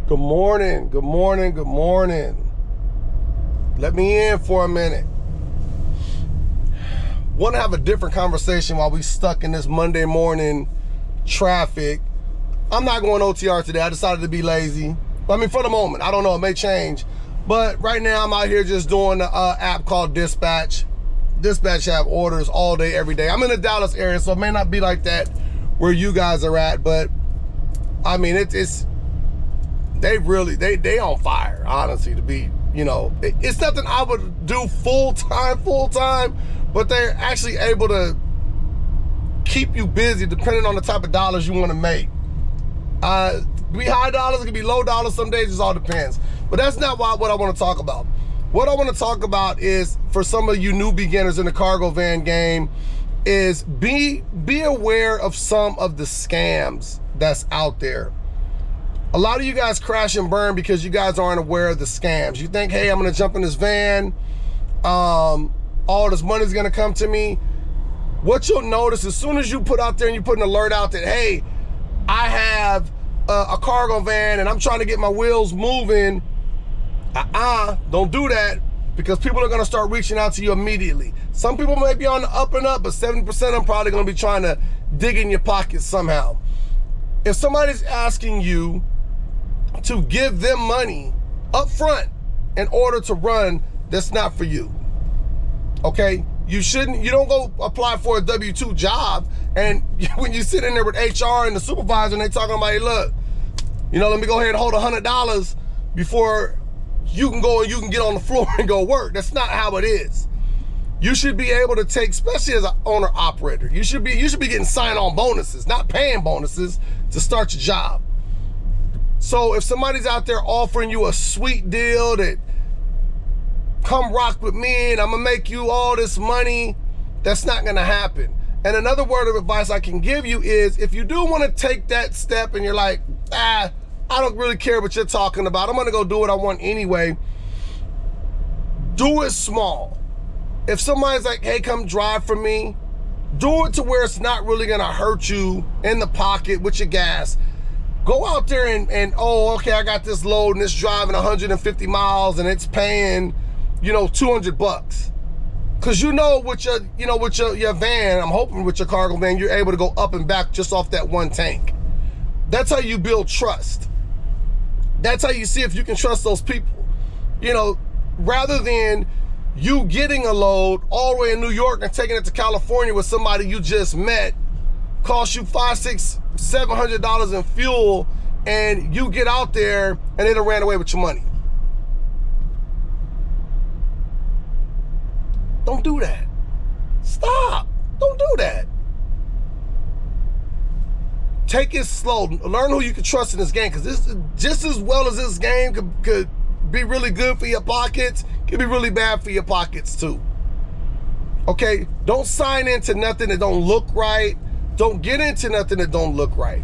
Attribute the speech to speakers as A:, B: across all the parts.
A: Good morning, good morning, good morning. Let me in for a minute. Want to have a different conversation while we stuck in this Monday morning traffic. I'm not going OTR today. I decided to be lazy. I mean, for the moment, I don't know, it may change. But right now I'm out here just doing an app called Dispatch. Dispatch have orders all day, every day. I'm in the Dallas area, so it may not be like that where you guys are at, but I mean, they on fire, honestly, to be, it's nothing I would do full time, but they're actually able to keep you busy depending on the type of dollars you want to make. It could be high dollars, it could be low dollars, some days it all depends. But that's not what I want to talk about. What I want to talk about is, for some of you new beginners in the cargo van game, is be aware of some of the scams that's out there. A lot of you guys crash and burn because you guys aren't aware of the scams. You think, hey, I'm gonna jump in this van, all this money's gonna come to me. What you'll notice, as soon as you put out there and you put an alert out that, hey, I have a cargo van and I'm trying to get my wheels moving, don't do that, because people are gonna start reaching out to you immediately. Some people may be on the up and up, but 70% of them probably gonna be trying to dig in your pockets somehow. If somebody's asking you to give them money up front in order to run, that's not for you. Okay? You don't go apply for a W-2 job, and when you sit in there with HR and the supervisor and they talking about, hey, look, let me go ahead and hold $100 before you can go and you can get on the floor and go work. That's not how it is. You should be able to take, especially as an owner operator, you should be getting sign-on bonuses, not paying bonuses to start your job. So if somebody's out there offering you a sweet deal that, come rock with me and I'm gonna make you all this money, that's not gonna happen. And another word of advice I can give you is, if you do wanna take that step and you're like, I don't really care what you're talking about, I'm gonna go do what I want anyway, do it small. If somebody's like, hey, come drive for me, do it to where it's not really gonna hurt you in the pocket with your gas. Go out there and oh, okay, I got this load and it's driving 150 miles and it's paying, $200. Cause with your van, I'm hoping with your cargo van, you're able to go up and back just off that one tank. That's how you build trust. That's how you see if you can trust those people. Rather than you getting a load all the way in New York and taking it to California with somebody you just met, cost you $500, $600, $700 in fuel, and you get out there and it ran away with your money. Don't do that. Stop. Don't do that. Take it slow. Learn who you can trust in this game, because this, just as well as this game could be really good for your pockets, can be really bad for your pockets too. Okay? Don't sign into nothing that don't look right. Don't get into nothing that don't look right.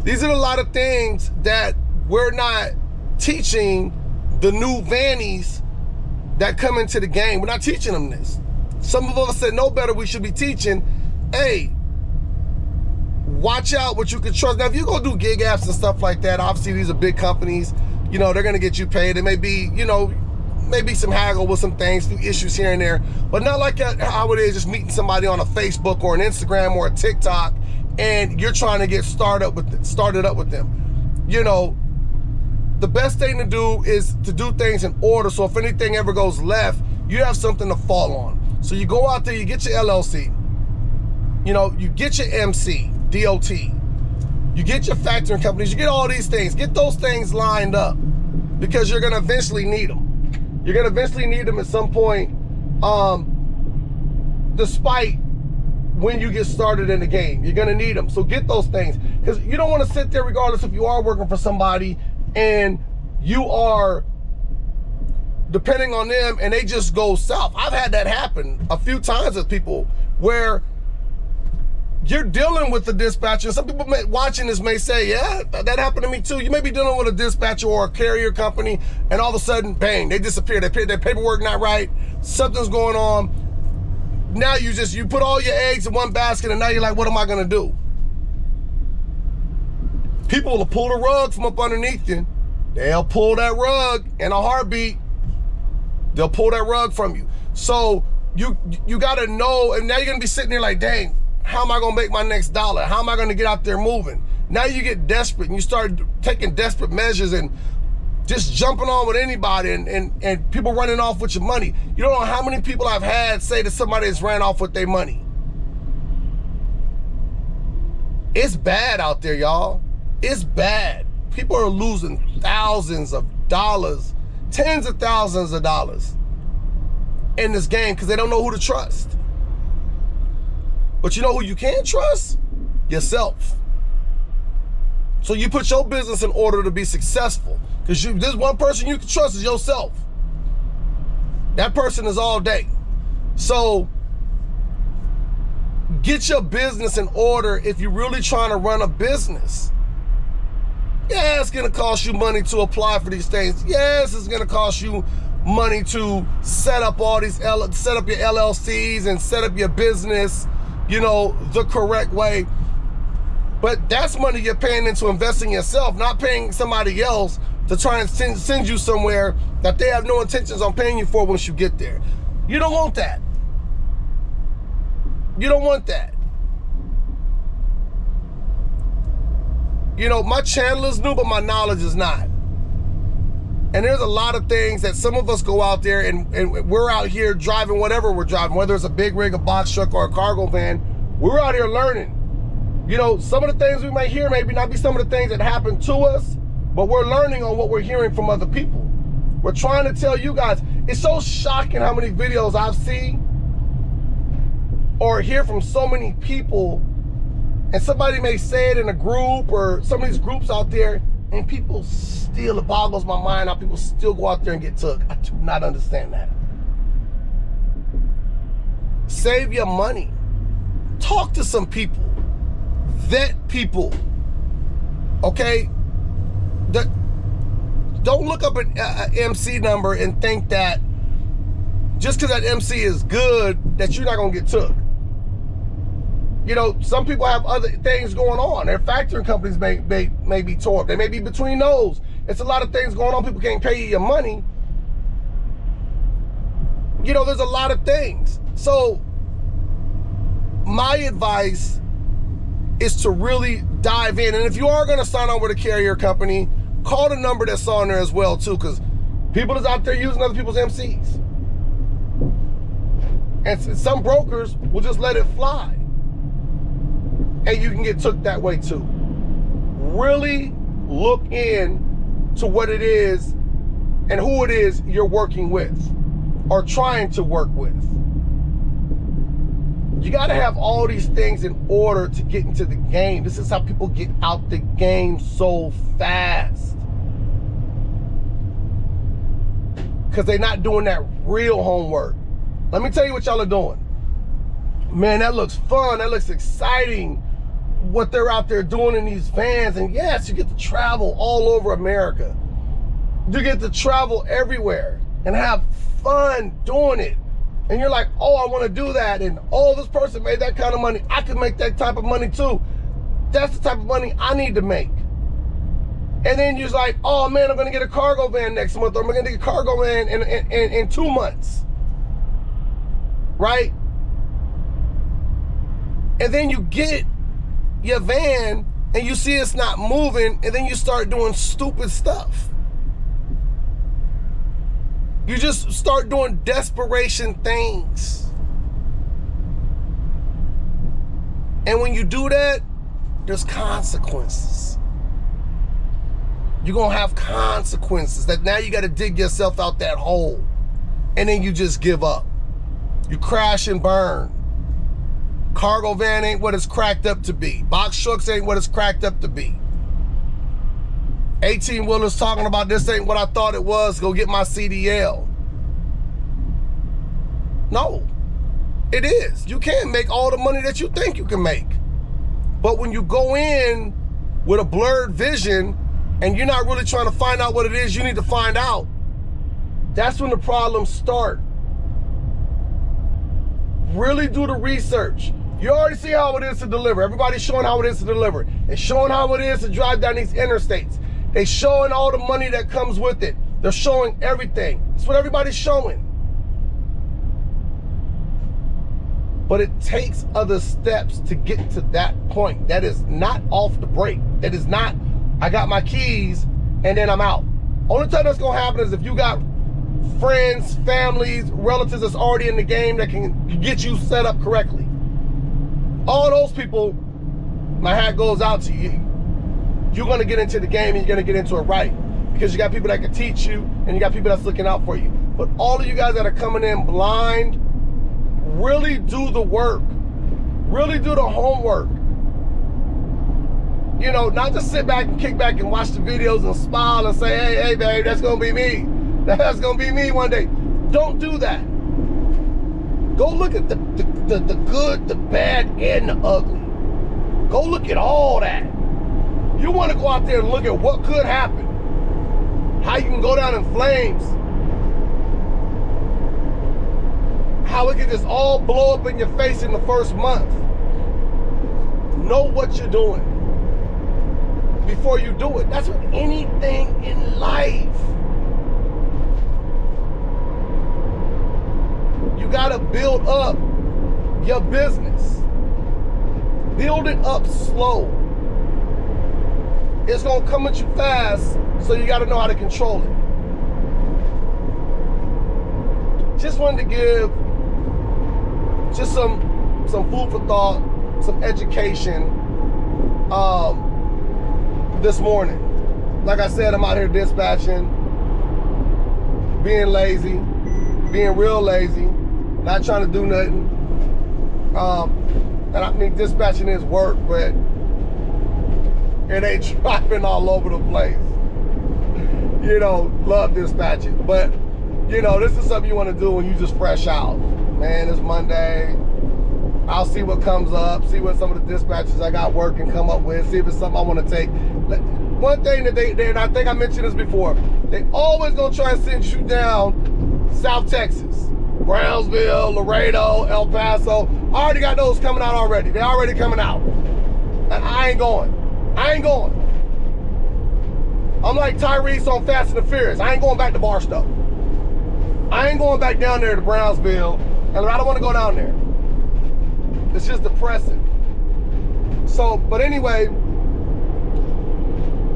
A: These are a lot of things that we're not teaching the new vannies that come into the game. We're not teaching them this. Some of us that know better, we should be teaching, hey, watch out what you can trust. Now, if you go do gig apps and stuff like that, obviously these are big companies, they're gonna get you paid. It may be, maybe some haggle with some things, few issues here and there, but not like how it is just meeting somebody on a Facebook or an Instagram or a TikTok and you're trying to get started up with them. The best thing to do is to do things in order, so if anything ever goes left, you have something to fall on. So you go out there, you get your LLC, you get your MC, DOT, you get your factoring companies, you get all these things. Get those things lined up, because you're gonna eventually need them. You're gonna eventually need them at some point, despite when you get started in the game. You're gonna need them, so get those things. Because you don't wanna sit there, regardless if you are working for somebody and you are depending on them and they just go south. I've had that happen a few times with people where you're dealing with the dispatcher. Some people watching this may say, yeah, that happened to me too. You may be dealing with a dispatcher or a carrier company and all of a sudden, bang, they disappear. Their paperwork not right. Something's going on. Now you put all your eggs in one basket and now you're like, what am I gonna do? People will pull the rug from up underneath you they'll pull that rug in a heartbeat. They'll pull that rug from you. So you gotta know, and now you're gonna be sitting there like, dang, how am I gonna make my next dollar? How am I gonna get out there moving? Now you get desperate and you start taking desperate measures and just jumping on with anybody and people running off with your money. You don't know how many people I've had say to somebody that's ran off with their money. It's bad out there, y'all. It's bad. People are losing thousands of dollars, tens of thousands of dollars in this game because they don't know who to trust. But you know who you can trust? Yourself. So you put your business in order to be successful. Because there's one person you can trust is yourself. That person is all day. So get your business in order if you're really trying to run a business. Yeah, it's gonna cost you money to apply for these things. Yes, it's gonna cost you money to set up all these, set up your LLCs and set up your business, you know, the correct way. But that's money you're paying into investing in yourself, not paying somebody else to try and send you somewhere that they have no intentions on paying you for once you get there. You don't want that. You don't want that. You know, my channel is new, but my knowledge is not. And there's a lot of things that some of us go out there and we're out here driving whatever we're driving, whether it's a big rig, a box truck, or a cargo van, we're out here learning. You know, some of the things we may hear maybe not be some of the things that happen to us, but we're learning on what we're hearing from other people. We're trying to tell you guys. It's so shocking how many videos I've seen or hear from so many people, and somebody may say it in a group or some of these groups out there, and people still, it boggles my mind how people still go out there and get took. I do not understand that. Save your money. Talk to some people. Vet people. Okay? Don't look up an MC number and think that just because that MC is good, that you're not going to get took. You know, some people have other things going on. Their factoring companies may be tore up. They may be between those. It's a lot of things going on. People can't pay you your money. You know, there's a lot of things. So my advice is to really dive in. And if you are going to sign on with a carrier company, call the number that's on there as well too, because people is out there using other people's MCs. And some brokers will just let it fly. And you can get took that way too. Really look in to what it is and who it is you're working with or trying to work with. You gotta have all these things in order to get into the game. This is how people get out the game so fast. Because they're not doing that real homework. Let me tell you what y'all are doing. Man, that looks fun. That looks exciting. What they're out there doing in these vans. And yes, you get to travel all over America. You get to travel everywhere and have fun doing it. And you're like, oh, I want to do that. And oh, this person made that kind of money. I can make that type of money too. That's the type of money I need to make. And then you're like, oh man, I'm going to get a cargo van next month. Or I'm going to get a cargo van in 2 months. Right? And then you get your van and you see it's not moving, and then you start doing stupid stuff. You just start doing desperation things. And when you do that, there's consequences. You're gonna have consequences that now you gotta dig yourself out that hole. And then you just give up. You crash and burn. Cargo van ain't what it's cracked up to be. Box trucks ain't what it's cracked up to be. 18-wheelers talking about this ain't what I thought it was. Go get my CDL. No, it is. You can't make all the money that you think you can make. But when you go in with a blurred vision and you're not really trying to find out what it is you need to find out, that's when the problems start. Really do the research. You already see how it is to deliver. Everybody's showing how it is to deliver. It's showing how it is to drive down these interstates. They showing all the money that comes with it. They're showing everything. That's what everybody's showing. But it takes other steps to get to that point. That is not off the break. That is not, I got my keys and then I'm out. Only time that's gonna happen is if you got friends, families, relatives that's already in the game that can get you set up correctly. All those people, my hat goes out to you. You're gonna get into the game and you're gonna get into it right. Because you got people that can teach you and you got people that's looking out for you. But all of you guys that are coming in blind, really do the work. Really do the homework. You know, not just sit back and kick back and watch the videos and smile and say, hey, babe, that's gonna be me. That's gonna be me one day. Don't do that. Go look at the good, the bad, and the ugly. Go look at all that. You wanna go out there and look at what could happen. How you can go down in flames. How it can just all blow up in your face in the first month. Know what you're doing before you do it. That's with anything in life. You gotta build up your business. Build it up slow. It's gonna come at you fast, so you gotta know how to control it. Just wanted to give just some food for thought, some education this morning. Like I said, I'm out here dispatching, being lazy, being real lazy, not trying to do nothing. And I mean, dispatching is work, but it ain't dropping all over the place. You know, love dispatching. But, you know, this is something you want to do when you just fresh out. Man, it's Monday. I'll see what comes up, see what some of the dispatches I got working come up with, see if it's something I want to take. One thing that they and I think I mentioned this before, they always gonna try and send you down South Texas, Brownsville, Laredo, El Paso. I already got those coming out already. They're already coming out. And I ain't going. I ain't going. I'm like Tyrese on Fast and the Furious. I ain't going back to Barstow. I ain't going back down there to Brownsville, and I don't want to go down there. It's just depressing. So, but anyway,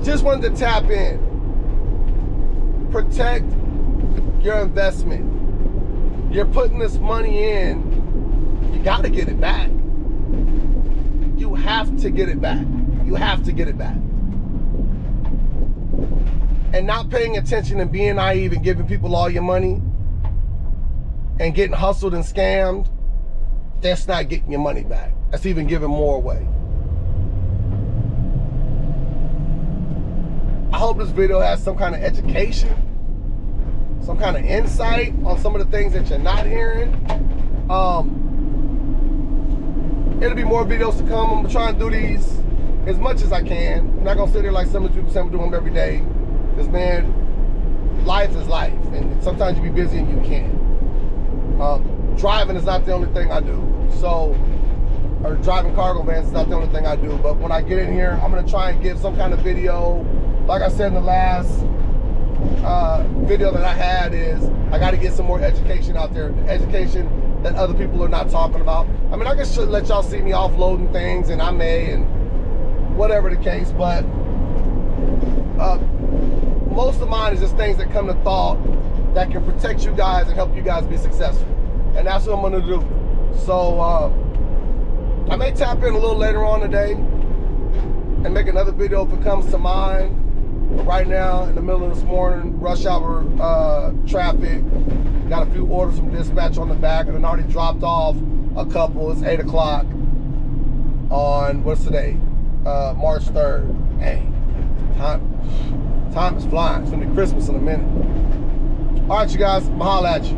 A: just wanted to tap in. Protect your investment. You're putting this money in, you got to get it back. You have to get it back. You have to get it back. And not paying attention and being naive and giving people all your money and getting hustled and scammed, that's not getting your money back. That's even giving more away. I hope this video has some kind of education, some kind of insight on some of the things that you're not hearing. It'll be more videos to come. I'm gonna try and do these as much as I can. I'm not gonna sit there like some of the people say I'm doing them every day. Because, man, life is life. And sometimes you be busy and you can't. Driving is not the only thing I do. So, or driving cargo vans is not the only thing I do. But when I get in here, I'm going to try and give some kind of video. Like I said in the last video that I had is, I got to get some more education out there. Education that other people are not talking about. I mean, I can let y'all see me offloading things, and I may, and whatever the case. But most of mine is just things that come to thought that can protect you guys and help you guys be successful. And that's what I'm gonna do. So I may tap in a little later on today and make another video if it comes to mind. But right now, in the middle of this morning, rush hour traffic, got a few orders from dispatch on the back, and I already dropped off a couple. It's 8 o'clock on, what's today? March 3rd. Hey, time is flying. It's gonna be Christmas in a minute. All right, you guys, I'll holla at you.